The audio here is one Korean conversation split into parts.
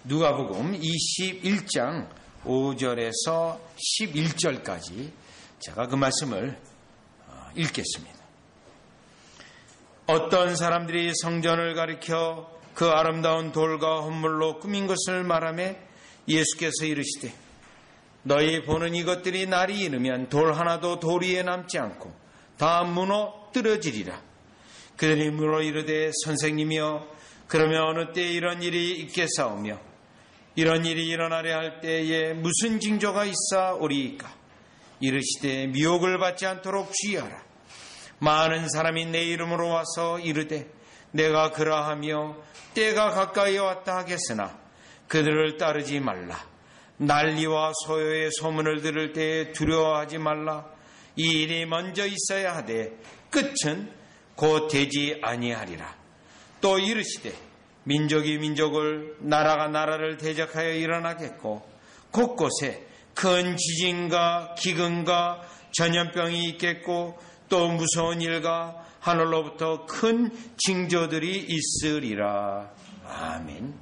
누가복음 21장 5절에서 11절까지 제가 그 말씀을 읽겠습니다. 어떤 사람들이 성전을 가리켜 그 아름다운 돌과 헌물로 꾸민 것을 말하며 예수께서 이르시되 너희 보는 이것들이 날이 이르면 돌 하나도 돌 위에 남지 않고 다 무너뜨려지리라. 그들이 물어 이르되 선생님이여 그러면 어느 때에 이런 일이 있겠사오며 이런 일이 일어나려 할 때에 무슨 징조가 있사오리이까? 이르시되 미혹을 받지 않도록 주의하라. 많은 사람이 내 이름으로 와서 이르되 내가 그러하며 때가 가까이 왔다 하겠으나 그들을 따르지 말라. 난리와 소요의 소문을 들을 때에 두려워하지 말라. 이 일이 먼저 있어야 하되 끝은 곧 되지 아니하리라. 또 이르시되 민족이 민족을 나라가 나라를 대적하여 일어나겠고 곳곳에 큰 지진과 기근과 전염병이 있겠고 또 무서운 일과 하늘로부터 큰 징조들이 있으리라. 아멘.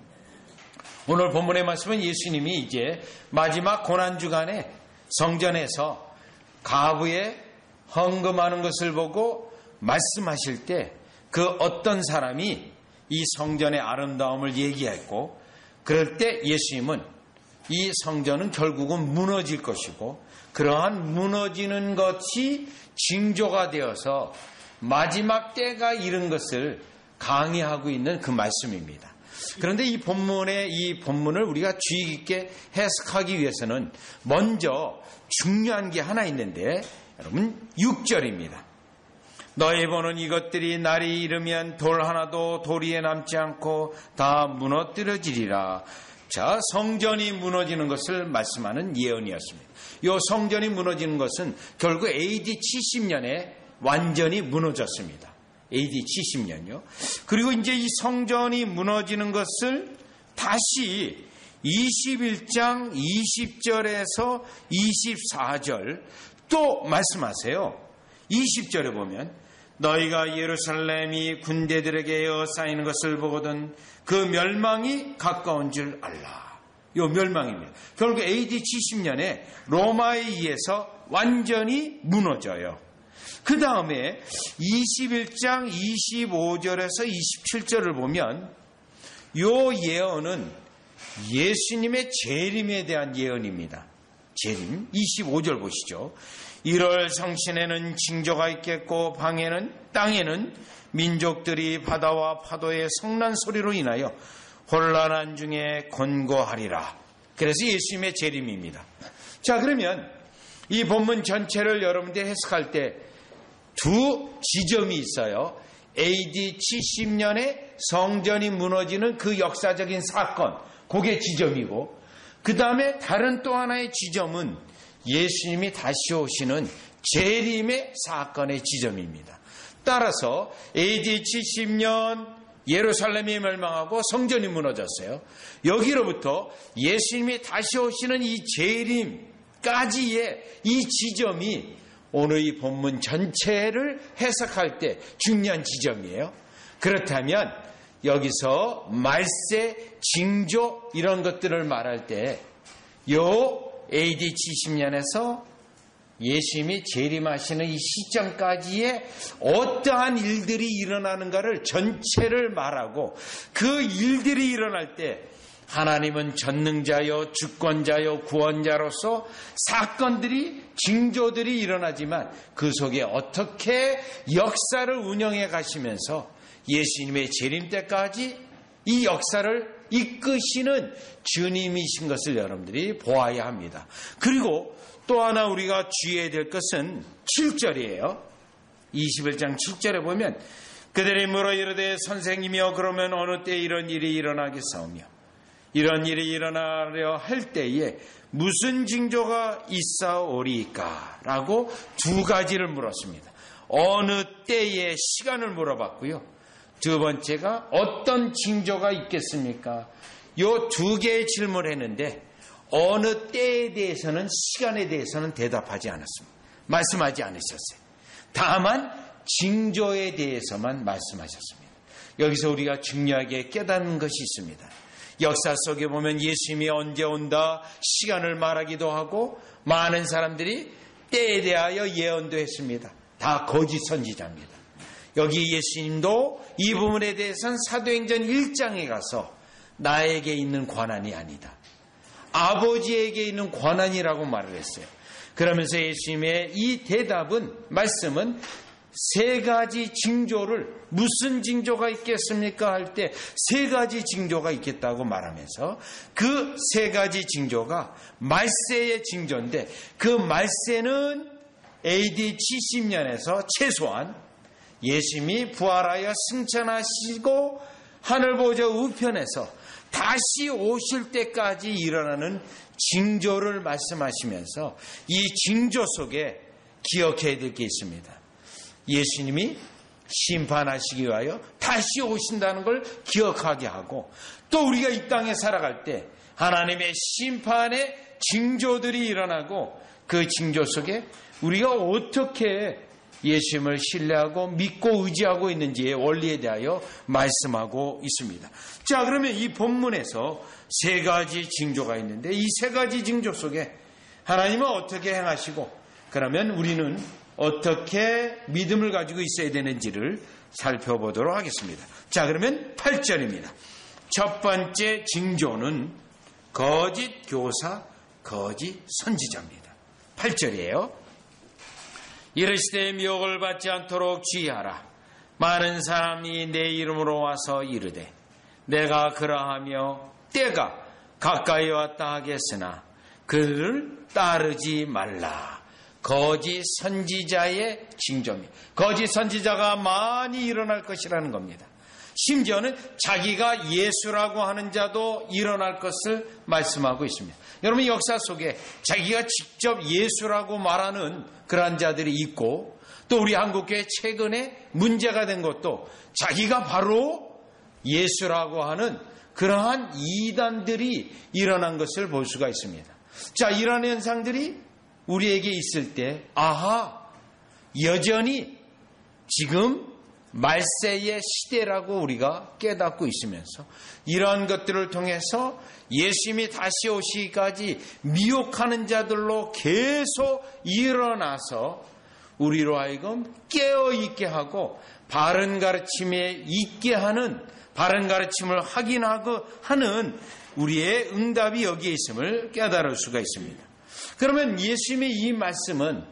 오늘 본문의 말씀은 예수님이 이제 마지막 고난주간에 성전에서 가부에 헌금하는 것을 보고 말씀하실 때 그 어떤 사람이 이 성전의 아름다움을 얘기했고 그럴 때 예수님은 이 성전은 결국은 무너질 것이고 그러한 무너지는 것이 징조가 되어서 마지막 때가 이른 것을 강의하고 있는 그 말씀입니다. 그런데 이 본문을 우리가 주의 깊게 해석하기 위해서는 먼저 중요한 게 하나 있는데 여러분 6절입니다. 너희 보는 이것들이 날이 이르면 돌 하나도 돌 위에 남지 않고 다 무너뜨려지리라. 자, 성전이 무너지는 것을 말씀하는 예언이었습니다. 이 성전이 무너지는 것은 결국 AD 70년에 완전히 무너졌습니다. AD 70년요. 그리고 이제 이 성전이 무너지는 것을 다시 21장 20절에서 24절 또 말씀하세요. 20절에 보면 너희가 예루살렘이 군대들에게 에워싸이는 것을 보거든 그 멸망이 가까운 줄 알라. 이 멸망입니다. 결국 AD 70년에 로마에 의해서 완전히 무너져요. 그 다음에 21장 25절에서 27절을 보면 이 예언은 예수님의 재림에 대한 예언입니다. 재림 25절 보시죠. 1월 성신에는 징조가 있겠고 땅에는 민족들이 바다와 파도의 성난 소리로 인하여 혼란한 중에 곤고하리라. 그래서 예수님의 재림입니다. 자, 그러면 이 본문 전체를 여러분들 해석할 때 두 지점이 있어요. AD 70년에 성전이 무너지는 그 역사적인 사건, 그게 지점이고 그 다음에 다른 또 하나의 지점은 예수님이 다시 오시는 재림의 사건의 지점입니다. 따라서 AD 70년 예루살렘이 멸망하고 성전이 무너졌어요. 여기로부터 예수님이 다시 오시는 이 재림까지의 이 지점이 오늘 이 본문 전체를 해석할 때 중요한 지점이에요. 그렇다면 여기서 말세, 징조 이런 것들을 말할 때 요 AD 70년에서 예수님이 재림하시는 이 시점까지의 어떠한 일들이 일어나는가를 전체를 말하고 그 일들이 일어날 때 하나님은 전능자요 주권자요 구원자로서 사건들이 징조들이 일어나지만 그 속에 어떻게 역사를 운영해 가시면서 예수님의 재림 때까지 이 역사를 이끄시는 주님이신 것을 여러분들이 보아야 합니다. 그리고 또 하나 우리가 주의해야 될 것은 7절이에요. 21장 7절에 보면 그들이 물어 이르되 선생님이여 그러면 어느 때 이런 일이 일어나겠사오며 이런 일이 일어나려 할 때에 무슨 징조가 있사오리까? 라고 두 가지를 물었습니다. 어느 때의 시간을 물어봤고요. 두 번째가 어떤 징조가 있겠습니까? 요 두 개의 질문을 했는데 어느 때에 대해서는 시간에 대해서는 대답하지 않았습니다. 말씀하지 않으셨어요. 다만 징조에 대해서만 말씀하셨습니다. 여기서 우리가 중요하게 깨닫는 것이 있습니다. 역사 속에 보면 예수님이 언제 온다 시간을 말하기도 하고 많은 사람들이 때에 대하여 예언도 했습니다. 다 거짓 선지자입니다. 여기 예수님도 이 부분에 대해서는 사도행전 1장에 가서 나에게 있는 권한이 아니다, 아버지에게 있는 권한이라고 말을 했어요. 그러면서 예수님의 이 말씀은 세 가지 징조를, 무슨 징조가 있겠습니까 할 때 세 가지 징조가 있겠다고 말하면서 그 세 가지 징조가 말세의 징조인데, 그 말세는 AD 70년에서 최소한 예수님이 부활하여 승천하시고 하늘보좌 우편에서 다시 오실 때까지 일어나는 징조를 말씀하시면서 이 징조 속에 기억해야 될 게 있습니다. 예수님이 심판하시기 위하여 다시 오신다는 걸 기억하게 하고, 또 우리가 이 땅에 살아갈 때 하나님의 심판의 징조들이 일어나고, 그 징조 속에 우리가 어떻게 예수님을 신뢰하고 믿고 의지하고 있는지의 원리에 대하여 말씀하고 있습니다. 자, 그러면 이 본문에서 세 가지 징조가 있는데, 이 세 가지 징조 속에 하나님은 어떻게 행하시고, 그러면 우리는 어떻게 믿음을 가지고 있어야 되는지를 살펴보도록 하겠습니다. 자, 그러면 8절입니다. 첫 번째 징조는 거짓 교사, 거짓 선지자입니다. 8절이에요. 이르시되 미혹을 받지 않도록 주의하라. 많은 사람이 내 이름으로 와서 이르되 내가 그러하며 때가 가까이 왔다 하겠으나 그를 따르지 말라. 거짓 선지자의 징조입니다. 거짓 선지자가 많이 일어날 것이라는 겁니다. 심지어는 자기가 예수라고 하는 자도 일어날 것을 말씀하고 있습니다. 여러분, 역사 속에 자기가 직접 예수라고 말하는 그러한 자들이 있고, 또 우리 한국교회 최근에 문제가 된 것도 자기가 바로 예수라고 하는 그러한 이단들이 일어난 것을 볼 수가 있습니다. 자, 이런 현상들이 우리에게 있을 때, 아하, 여전히 지금 말세의 시대라고 우리가 깨닫고 있으면서 이러한 것들을 통해서 예수님이 다시 오시기까지 미혹하는 자들로 계속 일어나서 우리로 하여금 깨어있게 하고 바른 가르침에 있게 하는, 바른 가르침을 확인하고 하는 우리의 응답이 여기에 있음을 깨달을 수가 있습니다. 그러면 예수님의 이 말씀은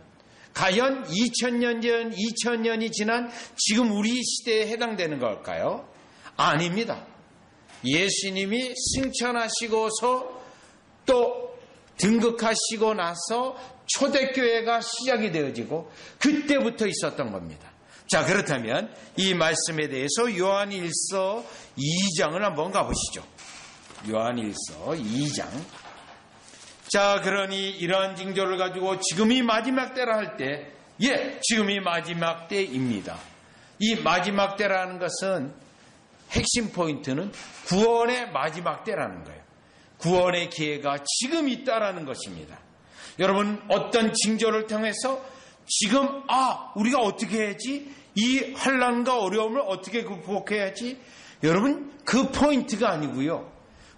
과연 2000년이 지난 지금 우리 시대에 해당되는 걸까요? 아닙니다. 예수님이 승천하시고서 또 등극하시고 나서 초대교회가 시작이 되어지고 그때부터 있었던 겁니다. 자, 그렇다면 이 말씀에 대해서 요한일서 2장을 한번 가보시죠. 요한일서 2장. 자, 그러니 이러한 징조를 가지고 지금이 마지막 때라 할 때, 지금이 마지막 때입니다. 이 마지막 때라는 것은 핵심 포인트는 구원의 마지막 때라는 거예요. 구원의 기회가 지금 있다라는 것입니다. 여러분, 어떤 징조를 통해서 지금 우리가 어떻게 해야지? 이 환난과 어려움을 어떻게 극복해야지? 여러분, 그 포인트가 아니고요.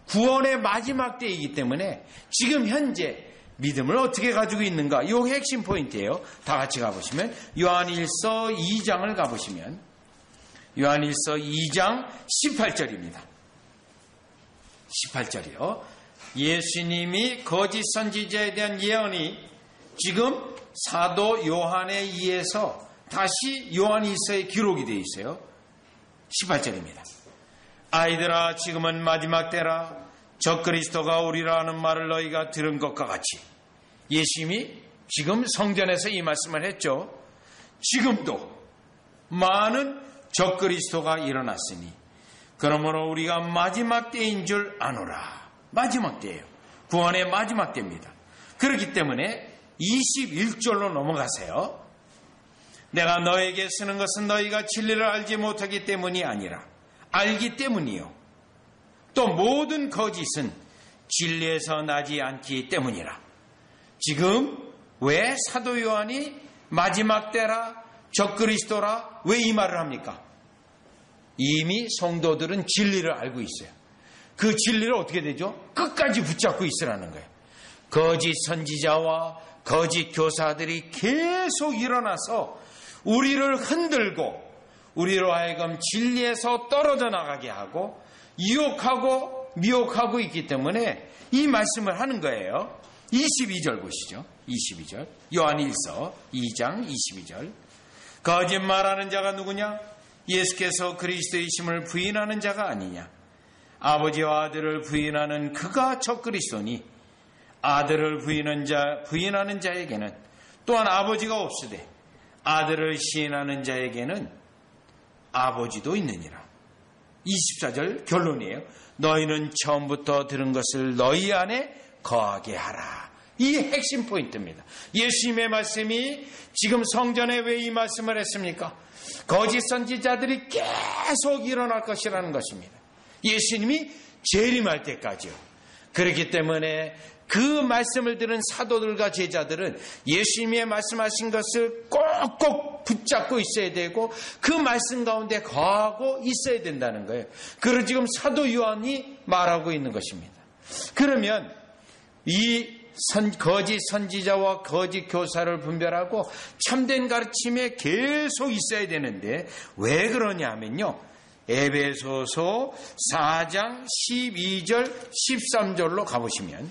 구원의 마지막 때이기 때문에 지금 현재 믿음을 어떻게 가지고 있는가, 이 핵심 포인트예요. 다 같이 가보시면 요한일서 2장을 가보시면 요한일서 2장 18절입니다. 18절이요. 예수님이 거짓 선지자에 대한 예언이 지금 사도 요한에 의해서 다시 요한일서에 기록이 되어 있어요. 18절입니다. 아이들아, 지금은 마지막 때라. 적그리스도가 오리라 하는 말을 너희가 들은 것과 같이. 예수님이 지금 성전에서 이 말씀을 했죠. 지금도 많은 적그리스도가 일어났으니 그러므로 우리가 마지막 때인 줄 아노라. 마지막 때예요. 구원의 마지막 때입니다. 그렇기 때문에 21절로 넘어가세요. 내가 너에게 쓰는 것은 너희가 진리를 알지 못하기 때문이 아니라 알기 때문이요. 또 모든 거짓은 진리에서 나지 않기 때문이라. 지금 왜 사도 요한이 마지막 때라, 적그리스도라, 왜 이 말을 합니까? 이미 성도들은 진리를 알고 있어요. 그 진리를 어떻게 되죠? 끝까지 붙잡고 있으라는 거예요. 거짓 선지자와 거짓 교사들이 계속 일어나서 우리를 흔들고 우리로 하여금 진리에서 떨어져 나가게 하고 유혹하고 미혹하고 있기 때문에 이 말씀을 하는 거예요. 22절 보시죠. 22절. 요한일서 2장 22절. 거짓말하는 자가 누구냐? 예수께서 그리스도이심을 부인하는 자가 아니냐? 아버지와 아들을 부인하는 그가 저 그리스도니 아들을 부인하는 자에게는 또한 아버지가 없으되 아들을 시인하는 자에게는 아버지도 있느니라. 24절 결론이에요. 너희는 처음부터 들은 것을 너희 안에 거하게 하라. 이 핵심 포인트입니다. 예수님의 말씀이 지금 성전에 왜 이 말씀을 했습니까? 거짓 선지자들이 계속 일어날 것이라는 것입니다. 예수님이 재림할 때까지요. 그렇기 때문에 그 말씀을 들은 사도들과 제자들은 예수님이 말씀하신 것을 꼭꼭 붙잡고 있어야 되고 그 말씀 가운데 거하고 있어야 된다는 거예요. 그걸 지금 사도 요한이 말하고 있는 것입니다. 그러면 이 거짓 선지자와 거짓 교사를 분별하고 참된 가르침에 계속 있어야 되는데 왜 그러냐 하면요. 에베소서 4장 12절 13절로 가보시면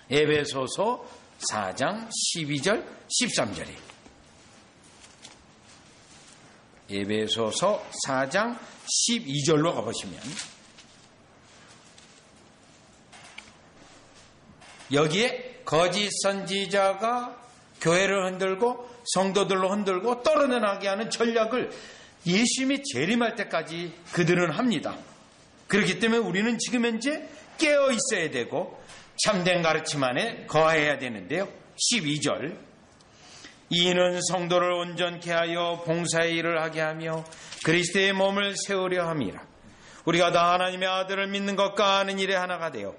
에베소서 4장 12절 13절이 에베소서 4장 12절로 가보시면 여기에 거짓 선지자가 교회를 흔들고 성도들로 흔들고 떨어져나게 하는 전략을 예수님이 재림할 때까지 그들은 합니다. 그렇기 때문에 우리는 지금 현재 깨어 있어야 되고 참된 가르침 안에 거해야 되는데요. 12절 이는 성도를 온전케 하여 봉사의 일을 하게 하며 그리스도의 몸을 세우려 함이라. 우리가 다 하나님의 아들을 믿는 것과 아는 일에 하나가 되어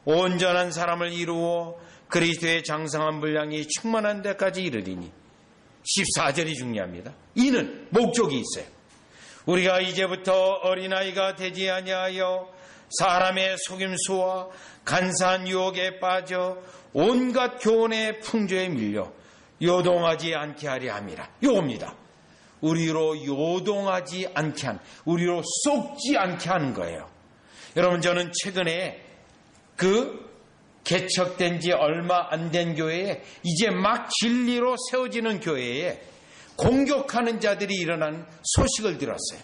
온전한 사람을 이루어 그리스도의 장성한 분량이 충만한 데까지 이르리니 14절이 중요합니다. 이는 목적이 있어요. 우리가 이제부터 어린아이가 되지 아니하여 사람의 속임수와 간사한 유혹에 빠져 온갖 교훈의 풍조에 밀려 요동하지 않게 하려 함이라. 요겁니다. 우리로 요동하지 않게 하는, 우리로 쏙지 않게 하는 거예요. 여러분, 저는 최근에 개척된 지 얼마 안 된 교회에 이제 막 진리로 세워지는 교회에 공격하는 자들이 일어난 소식을 들었어요.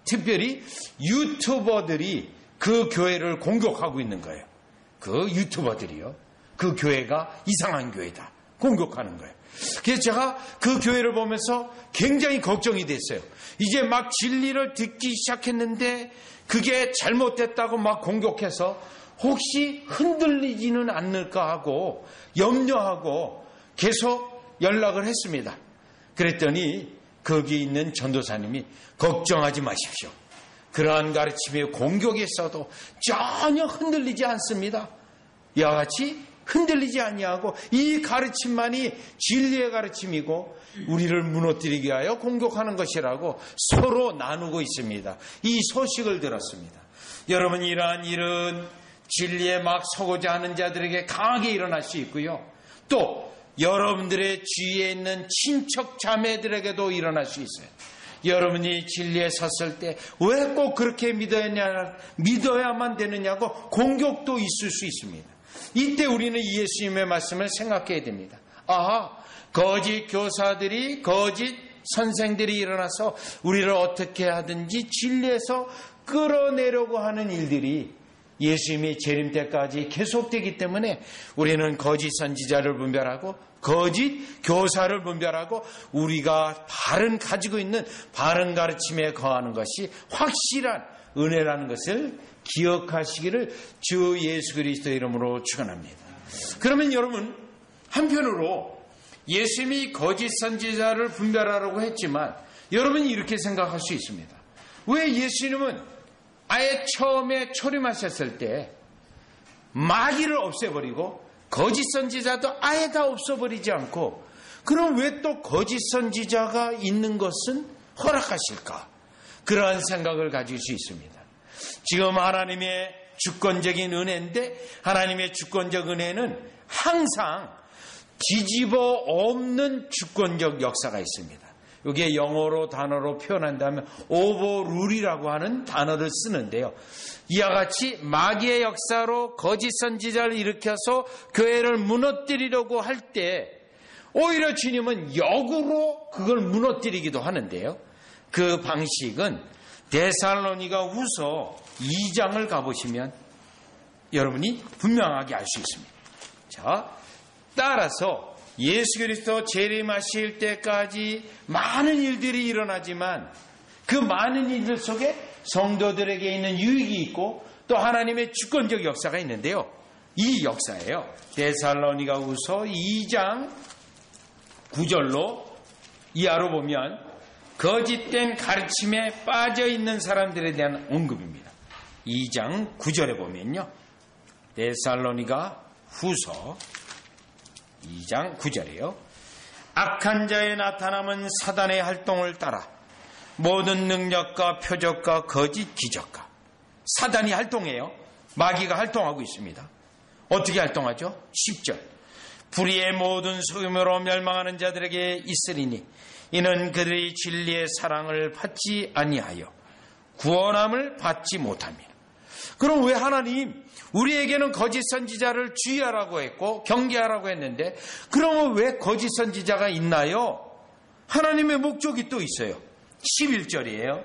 특별히 유튜버들이 그 교회를 공격하고 있는 거예요. 그 유튜버들이요. 그 교회가 이상한 교회다. 공격하는 거예요. 그래서 제가 그 교회를 보면서 굉장히 걱정이 됐어요. 이제 막 진리를 듣기 시작했는데 그게 잘못됐다고 막 공격해서 혹시 흔들리지는 않을까 하고 염려하고 계속 연락을 했습니다. 그랬더니 거기 있는 전도사님이 걱정하지 마십시오. 그러한 가르침에 공격이 있어도 전혀 흔들리지 않습니다. 이와 같이 흔들리지 아니하고 이 가르침만이 진리의 가르침이고 우리를 무너뜨리게 하여 공격하는 것이라고 서로 나누고 있습니다. 이 소식을 들었습니다. 여러분, 이러한 일은 진리에 막 서고자 하는 자들에게 강하게 일어날 수 있고요. 또 여러분들의 주위에 있는 친척 자매들에게도 일어날 수 있어요. 여러분이 진리에 섰을 때 왜 꼭 그렇게 믿어야만 되느냐고 공격도 있을 수 있습니다. 이때 우리는 예수님의 말씀을 생각해야 됩니다. 거짓 교사들이, 거짓 선생들이 일어나서 우리를 어떻게 하든지 진리에서 끌어내려고 하는 일들이 예수님이 재림 때까지 계속되기 때문에 우리는 거짓 선지자를 분별하고 거짓 교사를 분별하고 우리가 가지고 있는 바른 가르침에 거하는 것이 확실한 은혜라는 것을 기억하시기를 주 예수 그리스도 이름으로 축원합니다. 그러면 여러분, 한편으로 예수님이 거짓 선지자를 분별하라고 했지만 여러분이 이렇게 생각할 수 있습니다. 왜 예수님은 아예 처음에 초림하셨을 때 마귀를 없애버리고 거짓 선지자도 아예 다 없애버리지 않고 그럼 왜 또 거짓 선지자가 있는 것은 허락하실까? 그러한 생각을 가질 수 있습니다. 지금 하나님의 주권적인 은혜인데 하나님의 주권적 은혜는 항상 뒤집어 엎는 주권적 역사가 있습니다. 이게 영어로 단어로 표현한다면 오버룰이라고 하는 단어를 쓰는데요. 이와 같이 마귀의 역사로 거짓 선지자를 일으켜서 교회를 무너뜨리려고 할 때 오히려 주님은 역으로 그걸 무너뜨리기도 하는데요. 그 방식은 데살로니가 후서 2장을 가보시면 여러분이 분명하게 알 수 있습니다. 자, 따라서 예수 그리스도 재림하실 때까지 많은 일들이 일어나지만 그 많은 일들 속에 성도들에게 있는 유익이 있고 또 하나님의 주권적 역사가 있는데요. 이 역사예요. 데살로니가 후서 2장 9절로 이하로 보면 거짓된 가르침에 빠져있는 사람들에 대한 언급입니다. 2장 9절에 보면요. 데살로니가 후서 2장 9절이에요. 악한 자의 나타남은 사단의 활동을 따라 모든 능력과 표적과 거짓 기적과 사단이 활동해요. 마귀가 활동하고 있습니다. 어떻게 활동하죠? 10절. 불의의 모든 소금으로 멸망하는 자들에게 있으리니 이는 그들이 진리의 사랑을 받지 아니하여 구원함을 받지 못합니다. 그럼 왜 하나님 우리에게는 거짓 선지자를 주의하라고 했고 경계하라고 했는데 그러면 왜 거짓 선지자가 있나요? 하나님의 목적이 또 있어요. 11절이에요.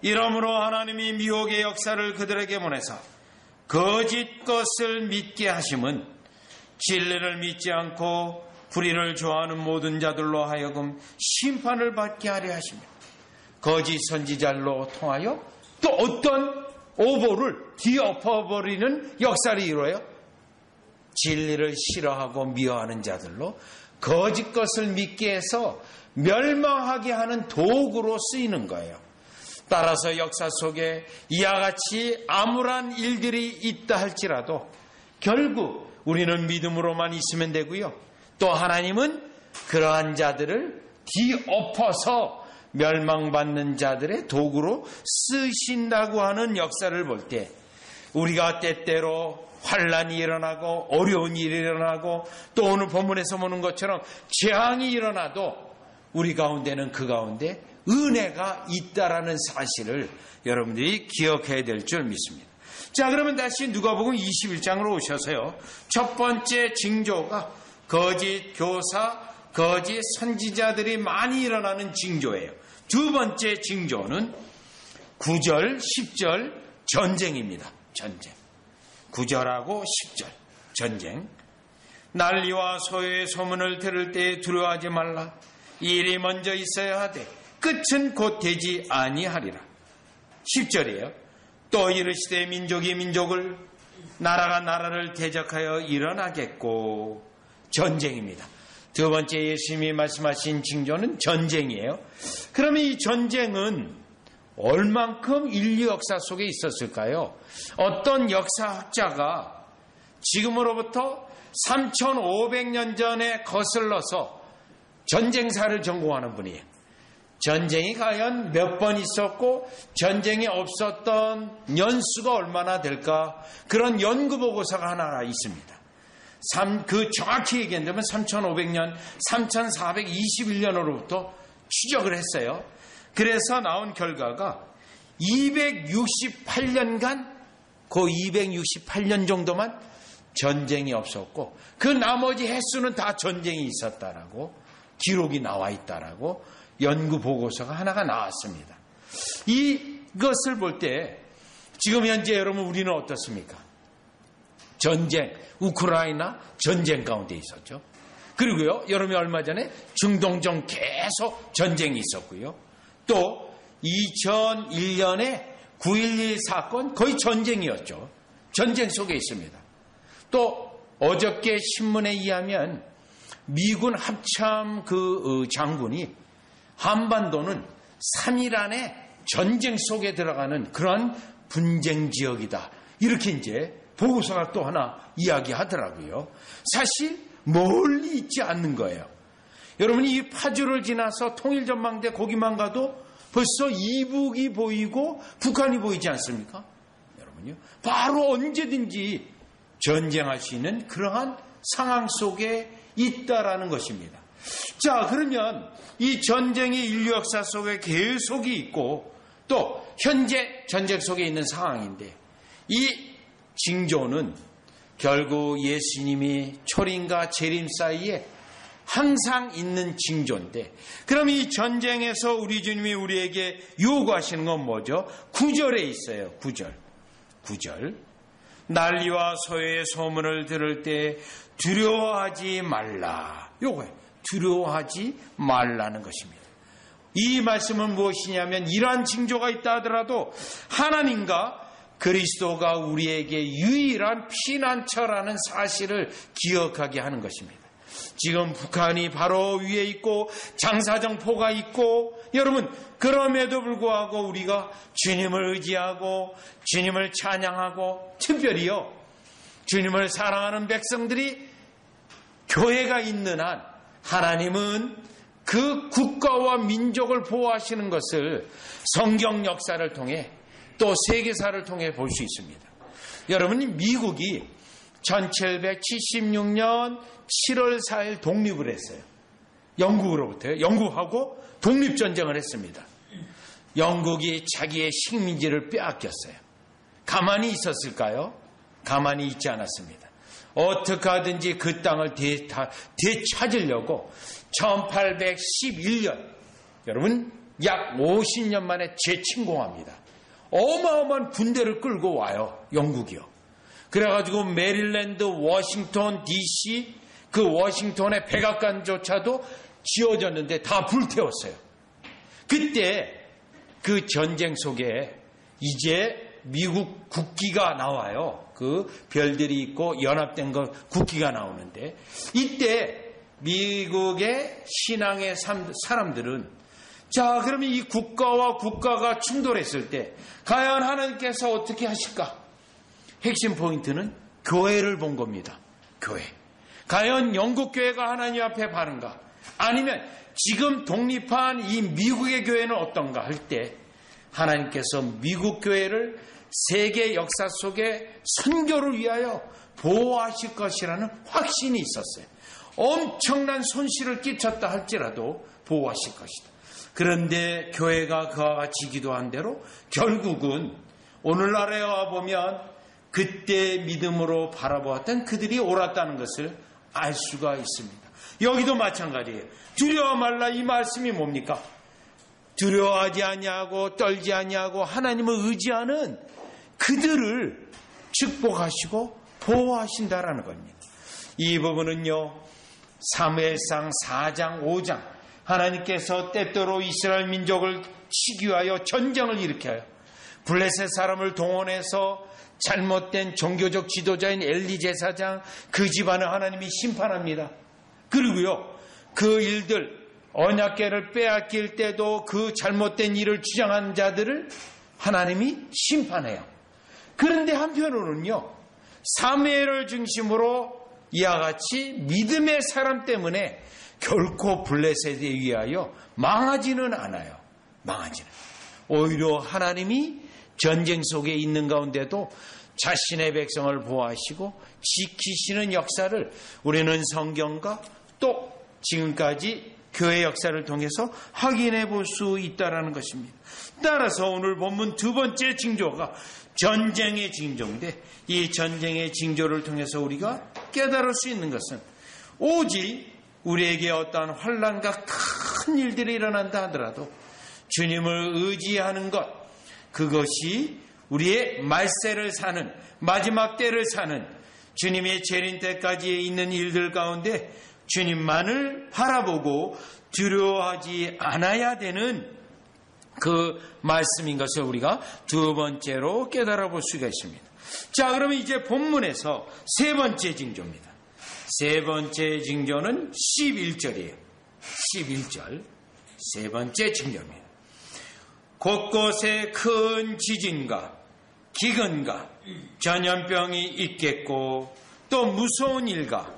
이러므로 하나님이 미혹의 역사를 그들에게 보내서 거짓 것을 믿게 하심은 진리를 믿지 않고 불의를 좋아하는 모든 자들로 하여금 심판을 받게 하려 하시며 거짓 선지자로 통하여 또 어떤 오보를 뒤엎어버리는 역사를 이루어요. 진리를 싫어하고 미워하는 자들로 거짓 것을 믿게 해서 멸망하게 하는 도구로 쓰이는 거예요. 따라서 역사 속에 이와 같이 암울한 일들이 있다 할지라도 결국 우리는 믿음으로만 있으면 되고요. 또 하나님은 그러한 자들을 뒤엎어서 멸망받는 자들의 도구로 쓰신다고 하는 역사를 볼 때 우리가 때때로 환란이 일어나고 어려운 일이 일어나고 또 오늘 본문에서 보는 것처럼 재앙이 일어나도 우리 가운데는 그 가운데 은혜가 있다라는 사실을 여러분들이 기억해야 될 줄 믿습니다. 자, 그러면 다시 누가복음 21장으로 오셔서요. 첫 번째 징조가 거짓 교사, 거짓 선지자들이 많이 일어나는 징조예요. 두 번째 징조는 9절, 10절 전쟁입니다. 전쟁. 9절하고 10절 전쟁. 난리와 소요의 소문을 들을 때 두려워하지 말라. 이 일이 먼저 있어야 하되 끝은 곧 되지 아니하리라. 10절이에요. 또 이르시되 민족이 민족을 나라가 나라를 대적하여 일어나겠고. 전쟁입니다. 두 번째 예수님이 말씀하신 징조는 전쟁이에요. 그러면 이 전쟁은 얼만큼 인류 역사 속에 있었을까요? 어떤 역사학자가 지금으로부터 3,500년 전에 거슬러서 전쟁사를 전공하는 분이에요. 전쟁이 과연 몇 번 있었고 전쟁이 없었던 년수가 얼마나 될까? 그런 연구보고서가 하나 있습니다. 그 정확히 얘기한다면 3,500년, 3,421년으로부터 추적을 했어요. 그래서 나온 결과가 268년간 그 268년 정도만 전쟁이 없었고 그 나머지 횟수는 다 전쟁이 있었다라고 기록이 나와 있다라고 연구 보고서가 하나가 나왔습니다. 이것을 볼 때 지금 현재 여러분 우리는 어떻습니까? 전쟁, 우크라이나 전쟁 가운데 있었죠. 그리고요, 여러분이 얼마 전에 중동전 계속 전쟁이 있었고요. 또 2001년에 9.11 사건 거의 전쟁이었죠. 전쟁 속에 있습니다. 또 어저께 신문에 의하면 미군 합참 장군이 한반도는 3일 안에 전쟁 속에 들어가는 그런 분쟁 지역이다. 이렇게 이제 보고서가 또 하나 이야기하더라고요. 사실 멀리 있지 않는 거예요. 여러분이 이 파주를 지나서 통일전망대 거기만 가도 벌써 이북이 보이고 북한이 보이지 않습니까? 여러분요. 바로 언제든지 전쟁할 수 있는 그러한 상황 속에 있다라는 것입니다. 자, 그러면 이 전쟁이 인류 역사 속에 계속이 있고 또 현재 전쟁 속에 있는 상황인데 이 징조는 결국 예수님이 초림과 재림 사이에 항상 있는 징조인데, 그럼 이 전쟁에서 우리 주님이 우리에게 요구하시는 건 뭐죠? 9절에 있어요. 9절. 난리와 소요의 소문을 들을 때 두려워하지 말라. 요거예요. 두려워하지 말라는 것입니다. 이 말씀은 무엇이냐면 이러한 징조가 있다 하더라도 하나님과 그리스도가 우리에게 유일한 피난처라는 사실을 기억하게 하는 것입니다. 지금 북한이 바로 위에 있고 장사정포가 있고, 여러분 그럼에도 불구하고 우리가 주님을 의지하고 주님을 찬양하고, 특별히요 주님을 사랑하는 백성들이 교회가 있는 한 하나님은 그 국가와 민족을 보호하시는 것을 성경 역사를 통해 또 세계사를 통해 볼 수 있습니다. 여러분, 미국이 1776년 7월 4일 독립을 했어요. 영국으로부터요. 영국하고 독립전쟁을 했습니다. 영국이 자기의 식민지를 빼앗겼어요. 가만히 있었을까요? 가만히 있지 않았습니다. 어떻게 하든지 그 땅을 되찾으려고 1811년, 여러분 약 50년 만에 재침공합니다. 어마어마한 군대를 끌고 와요. 영국이요. 그래가지고 메릴랜드, 워싱턴 DC, 그 워싱턴의 백악관조차도 지어졌는데 다 불태웠어요. 그때 그 전쟁 속에 이제 미국 국기가 나와요. 그 별들이 있고 연합된 거 국기가 나오는데, 이때 미국의 신앙의 사람들은 자, 그러면 이 국가와 국가가 충돌했을 때 과연 하나님께서 어떻게 하실까? 핵심 포인트는 교회를 본 겁니다. 교회. 과연 영국 교회가 하나님 앞에 바른가? 아니면 지금 독립한 이 미국의 교회는 어떤가 할 때 하나님께서 미국 교회를 세계 역사 속에 선교를 위하여 보호하실 것이라는 확신이 있었어요. 엄청난 손실을 끼쳤다 할지라도 보호하실 것이다. 그런데 교회가 그와 같이 기도한 대로 결국은 오늘날에 와보면 그때 믿음으로 바라보았던 그들이 옳았다는 것을 알 수가 있습니다. 여기도 마찬가지예요. 두려워 말라, 이 말씀이 뭡니까? 두려워하지 아니하고 떨지 아니하고 하나님을 의지하는 그들을 축복하시고 보호하신다라는 겁니다. 이 부분은요, 사무엘상 4장 5장 하나님께서 때때로 이스라엘 민족을 치기 위하여 전쟁을 일으켜요. 블레셋 사람을 동원해서 잘못된 종교적 지도자인 엘리 제사장, 그 집안을 하나님이 심판합니다. 그리고요, 그 일들, 언약궤를 빼앗길 때도 그 잘못된 일을 주장한 자들을 하나님이 심판해요. 그런데 한편으로는요, 사무엘을 중심으로 이와 같이 믿음의 사람 때문에 결코 블레셋에 의하여 망하지는 않아요. 망하지는. 오히려 하나님이 전쟁 속에 있는 가운데도 자신의 백성을 보호하시고 지키시는 역사를 우리는 성경과 또 지금까지 교회 역사를 통해서 확인해 볼 수 있다는 것입니다. 따라서 오늘 본문 두 번째 징조가 전쟁의 징조인데, 이 전쟁의 징조를 통해서 우리가 깨달을 수 있는 것은 오직 우리에게 어떠한 환난과 큰 일들이 일어난다 하더라도 주님을 의지하는 것, 그것이 우리의 말세를 사는, 마지막 때를 사는, 주님의 재림 때까지 있는 일들 가운데 주님만을 바라보고 두려워하지 않아야 되는 그 말씀인 것을 우리가 두 번째로 깨달아 볼 수가 있습니다. 자, 그러면 이제 본문에서 세 번째 징조입니다. 세 번째 징조는 11절이에요. 11절. 세 번째 징조입니다. 곳곳에 큰 지진과 기근과 전염병이 있겠고 또 무서운 일과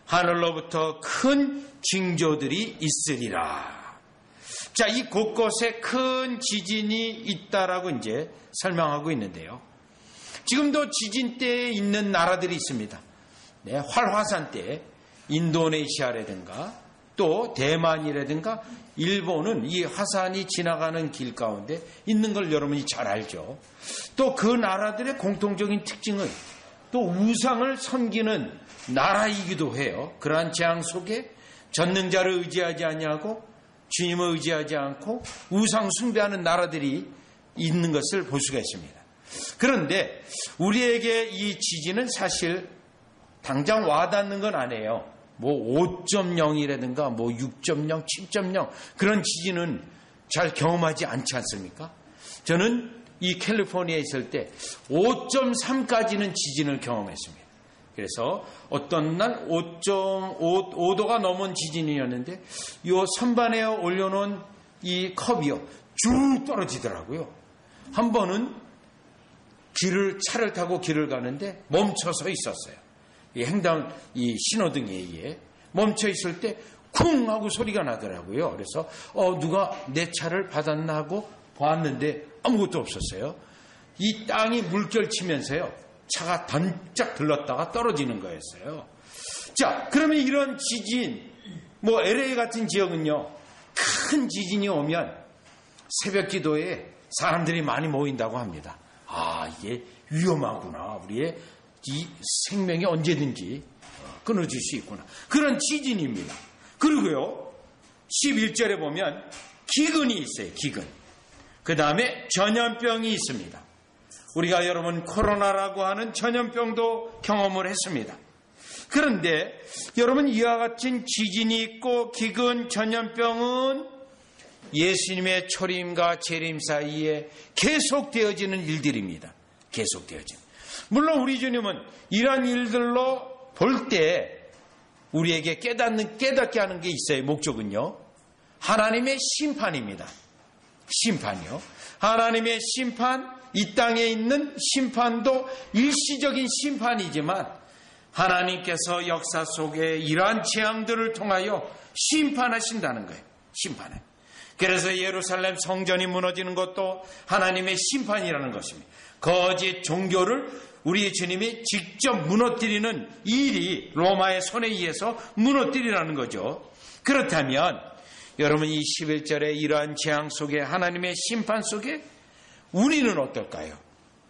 하늘로부터 큰 징조들이 있으리라. 자, 이 곳곳에 큰 지진이 있다라고 이제 설명하고 있는데요. 지금도 지진 때에 있는 나라들이 있습니다. 네, 활화산 때 인도네시아라든가 또 대만이라든가 일본은 이 화산이 지나가는 길 가운데 있는 걸 여러분이 잘 알죠. 또 그 나라들의 공통적인 특징은 또 우상을 섬기는 나라이기도 해요. 그러한 재앙 속에 전능자를 의지하지 아니하고 주님을 의지하지 않고 우상 숭배하는 나라들이 있는 것을 볼 수가 있습니다. 그런데 우리에게 이 지진은 사실 당장 와닿는 건 아니에요. 뭐 5.0이라든가 뭐 6.0, 7.0 그런 지진은 잘 경험하지 않지 않습니까? 저는 이 캘리포니아에 있을 때 5.3까지는 지진을 경험했습니다. 그래서 어떤 날 5.5도가 넘은 지진이었는데 이 선반에 올려놓은 이 컵이요 쭉 떨어지더라고요. 한 번은 차를 타고 길을 가는데 멈춰서 있었어요. 이 횡단 이 신호등에 의해 멈춰 있을 때 쿵 하고 소리가 나더라고요. 그래서 누가 내 차를 받았나 하고 보았는데 아무것도 없었어요. 이 땅이 물결치면서요. 차가 번쩍 들렀다가 떨어지는 거였어요. 자, 그러면 이런 지진, 뭐 LA 같은 지역은요. 큰 지진이 오면 새벽 기도에 사람들이 많이 모인다고 합니다. 아, 이게 위험하구나. 우리의 이 생명이 언제든지 끊어질 수 있구나. 그런 지진입니다. 그리고요. 11절에 보면 기근이 있어요. 기근. 그 다음에 전염병이 있습니다. 우리가 여러분 코로나라고 하는 전염병도 경험을 했습니다. 그런데 여러분 이와 같은 지진이 있고 기근, 전염병은 예수님의 초림과 재림 사이에 계속되어지는 일들입니다. 계속되어지는. 물론 우리 주님은 이러한 일들로 볼 때 우리에게 깨닫게 하는 게 있어요. 목적은요. 하나님의 심판입니다. 심판이요. 하나님의 심판, 이 땅에 있는 심판도 일시적인 심판이지만 하나님께서 역사 속에 이러한 재앙들을 통하여 심판하신다는 거예요. 심판을. 그래서 예루살렘 성전이 무너지는 것도 하나님의 심판이라는 것입니다. 거짓 종교를 우리 주님이 직접 무너뜨리는 일이 로마의 손에 의해서 무너뜨리라는 거죠. 그렇다면 여러분 이 11절에 이러한 재앙 속에 하나님의 심판 속에 우리는 어떨까요?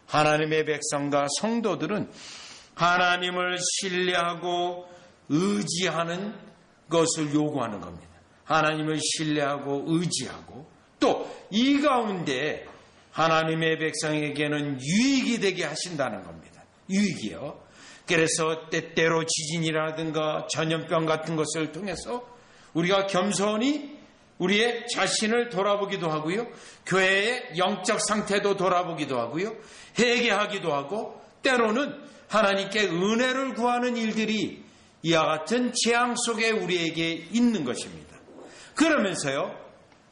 하나님의 백성과 성도들은 하나님을 신뢰하고 의지하는 것을 요구하는 겁니다. 하나님을 신뢰하고 의지하고 또 이 가운데 하나님의 백성에게는 유익이 되게 하신다는 겁니다. 유익이요. 그래서 때때로 지진이라든가 전염병 같은 것을 통해서 우리가 겸손히 우리의 자신을 돌아보기도 하고요. 교회의 영적 상태도 돌아보기도 하고요. 회개하기도 하고 때로는 하나님께 은혜를 구하는 일들이 이와 같은 재앙 속에 우리에게 있는 것입니다. 그러면서요.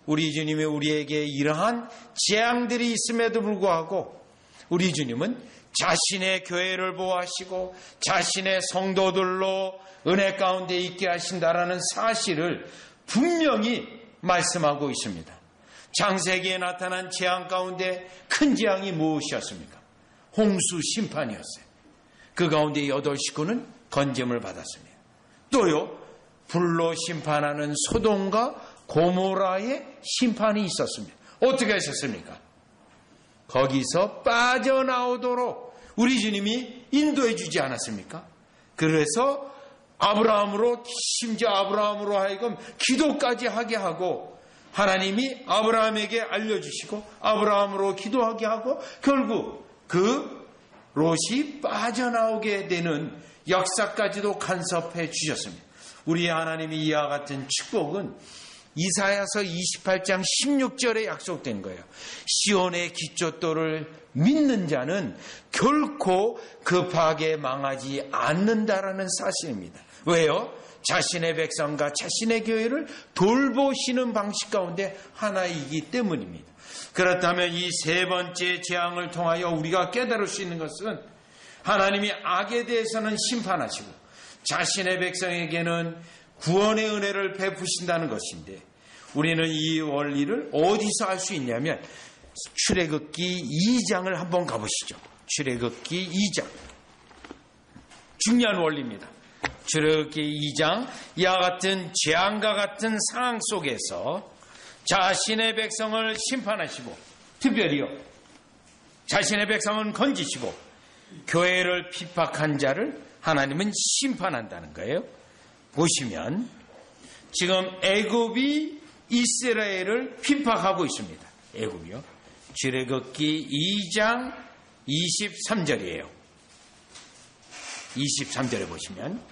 우리 주님이 우리에게 이러한 재앙들이 있음에도 불구하고 우리 주님은 자신의 교회를 보호하시고 자신의 성도들로 은혜 가운데 있게 하신다라는 사실을 분명히 말씀하고 있습니다. 창세기에 나타난 재앙 가운데 큰 재앙이 무엇이었습니까? 홍수 심판이었어요. 그 가운데 8식구는 건짐을 받았습니다. 또요 불로 심판하는 소돔과 고모라의 심판이 있었습니다. 어떻게 하셨습니까? 거기서 빠져나오도록 우리 주님이 인도해 주지 않았습니까? 그래서 심지어 아브라함으로 하여금 기도까지 하게 하고 하나님이 아브라함에게 알려주시고 아브라함으로 기도하게 하고 결국 그 롯이 빠져나오게 되는 역사까지도 간섭해 주셨습니다. 우리 하나님이 이와 같은 축복은 이사야서 28장 16절에 약속된 거예요. 시온의 기초돌을 믿는 자는 결코 급하게 망하지 않는다라는 사실입니다. 왜요? 자신의 백성과 자신의 교회를 돌보시는 방식 가운데 하나이기 때문입니다. 그렇다면 이 세 번째 재앙을 통하여 우리가 깨달을 수 있는 것은 하나님이 악에 대해서는 심판하시고 자신의 백성에게는 구원의 은혜를 베푸신다는 것인데 우리는 이 원리를 어디서 알 수 있냐면 출애굽기 2장을 한번 가보시죠. 출애굽기 2장. 중요한 원리입니다. 출애굽기 2장, 이와 같은 재앙과 같은 상황 속에서 자신의 백성을 심판하시고, 특별히요, 자신의 백성은 건지시고 교회를 핍박한 자를 하나님은 심판한다는 거예요. 보시면 지금 애굽이 이스라엘을 핍박하고 있습니다. 애굽이요. 출애굽기 2장 23절이에요. 23절에 보시면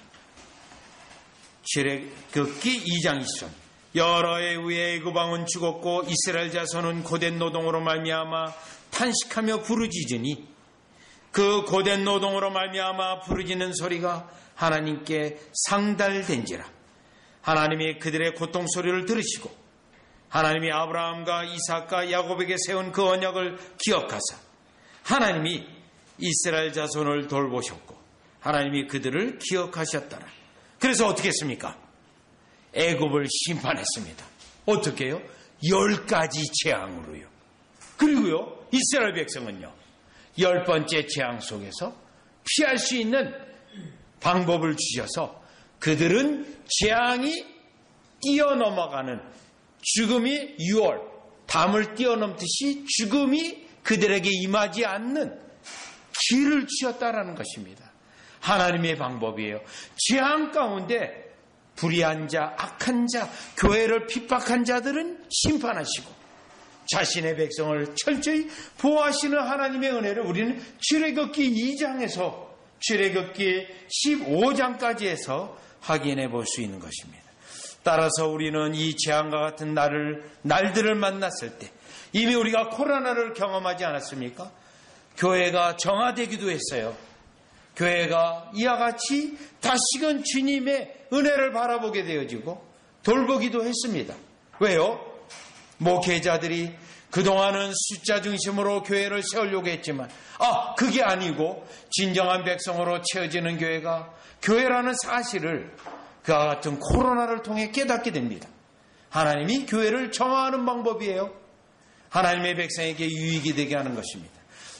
출애굽기 2장 23절. 여러 해 후에 애굽 왕은 죽었고 이스라엘 자손은 고된 노동으로 말미암아 탄식하며 부르짖으니 그 고된 노동으로 말미암아 부르짖는 소리가 하나님께 상달된지라. 하나님이 그들의 고통 소리를 들으시고 하나님이 아브라함과 이삭과 야곱에게 세운 그 언약을 기억하사 하나님이 이스라엘 자손을 돌보셨고 하나님이 그들을 기억하셨더라. 그래서 어떻게 했습니까? 애굽을 심판했습니다. 어떻게 해요? 10가지 재앙으로요. 그리고요, 이스라엘 백성은요, 10번째 재앙 속에서 피할 수 있는 방법을 주셔서 그들은 재앙이 뛰어넘어가는 죽음이 6월, 담을 뛰어넘듯이 죽음이 그들에게 임하지 않는 길을 주셨다라는 것입니다. 하나님의 방법이에요. 재앙 가운데 불의한 자, 악한 자, 교회를 핍박한 자들은 심판하시고 자신의 백성을 철저히 보호하시는 하나님의 은혜를 우리는 출애굽기 2장에서 출애굽기 15장까지 해서 확인해 볼 수 있는 것입니다. 따라서 우리는 이 재앙과 같은 날들을 만났을 때 이미 우리가 코로나를 경험하지 않았습니까? 교회가 정화되기도 했어요. 교회가 이와 같이 다시금 주님의 은혜를 바라보게 되어지고 돌보기도 했습니다. 왜요? 목회자들이 그동안은 숫자 중심으로 교회를 세우려고 했지만 그게 아니고 진정한 백성으로 채워지는 교회가 교회라는 사실을 그와 같은 코로나를 통해 깨닫게 됩니다. 하나님이 교회를 정화하는 방법이에요. 하나님의 백성에게 유익이 되게 하는 것입니다.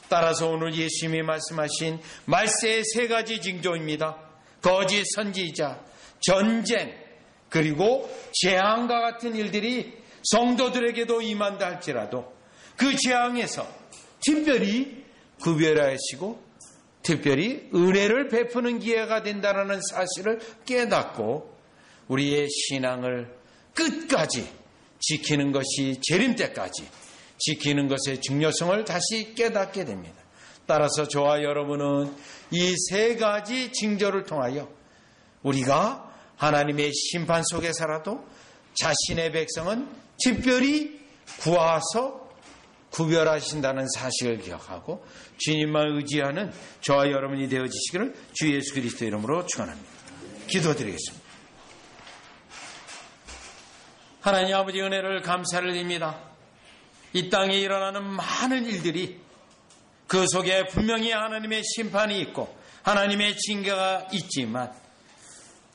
따라서 오늘 예수님이 말씀하신 말세의 3가지 징조입니다. 거짓 선지자, 전쟁, 그리고 재앙과 같은 일들이 성도들에게도 임한다 할지라도 그 재앙에서 특별히 구별하시고 특별히 은혜를 베푸는 기회가 된다는 사실을 깨닫고 우리의 신앙을 끝까지 지키는 것이 재림 때까지 지키는 것의 중요성을 다시 깨닫게 됩니다. 따라서 저와 여러분은 이 3가지 징조를 통하여 우리가 하나님의 심판 속에 살아도 자신의 백성은 특별히 구하서 구별하신다는 사실을 기억하고 주님만 의지하는 저와 여러분이 되어지시기를 주 예수 그리스도 이름으로 축원합니다. 기도드리겠습니다. 하나님 아버지 은혜를 감사를 드립니다. 이 땅에 일어나는 많은 일들이 그 속에 분명히 하나님의 심판이 있고 하나님의 징계가 있지만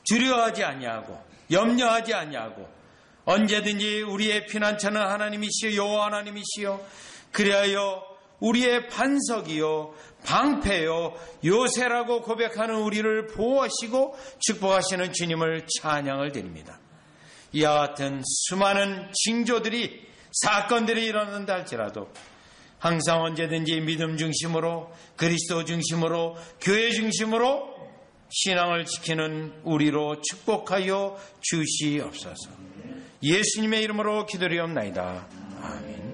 두려워하지 아니하고 염려하지 아니하고 언제든지 우리의 피난처는 하나님이시여 여호와 하나님이시여 그리하여 우리의 반석이요 방패요 요새라고 고백하는 우리를 보호하시고 축복하시는 주님을 찬양을 드립니다. 이와 같은 수많은 징조들이 사건들이 일어난다 할지라도 항상 언제든지 믿음 중심으로 그리스도 중심으로 교회 중심으로 신앙을 지키는 우리로 축복하여 주시옵소서. 예수님의 이름으로 기도드리옵나이다. 아멘.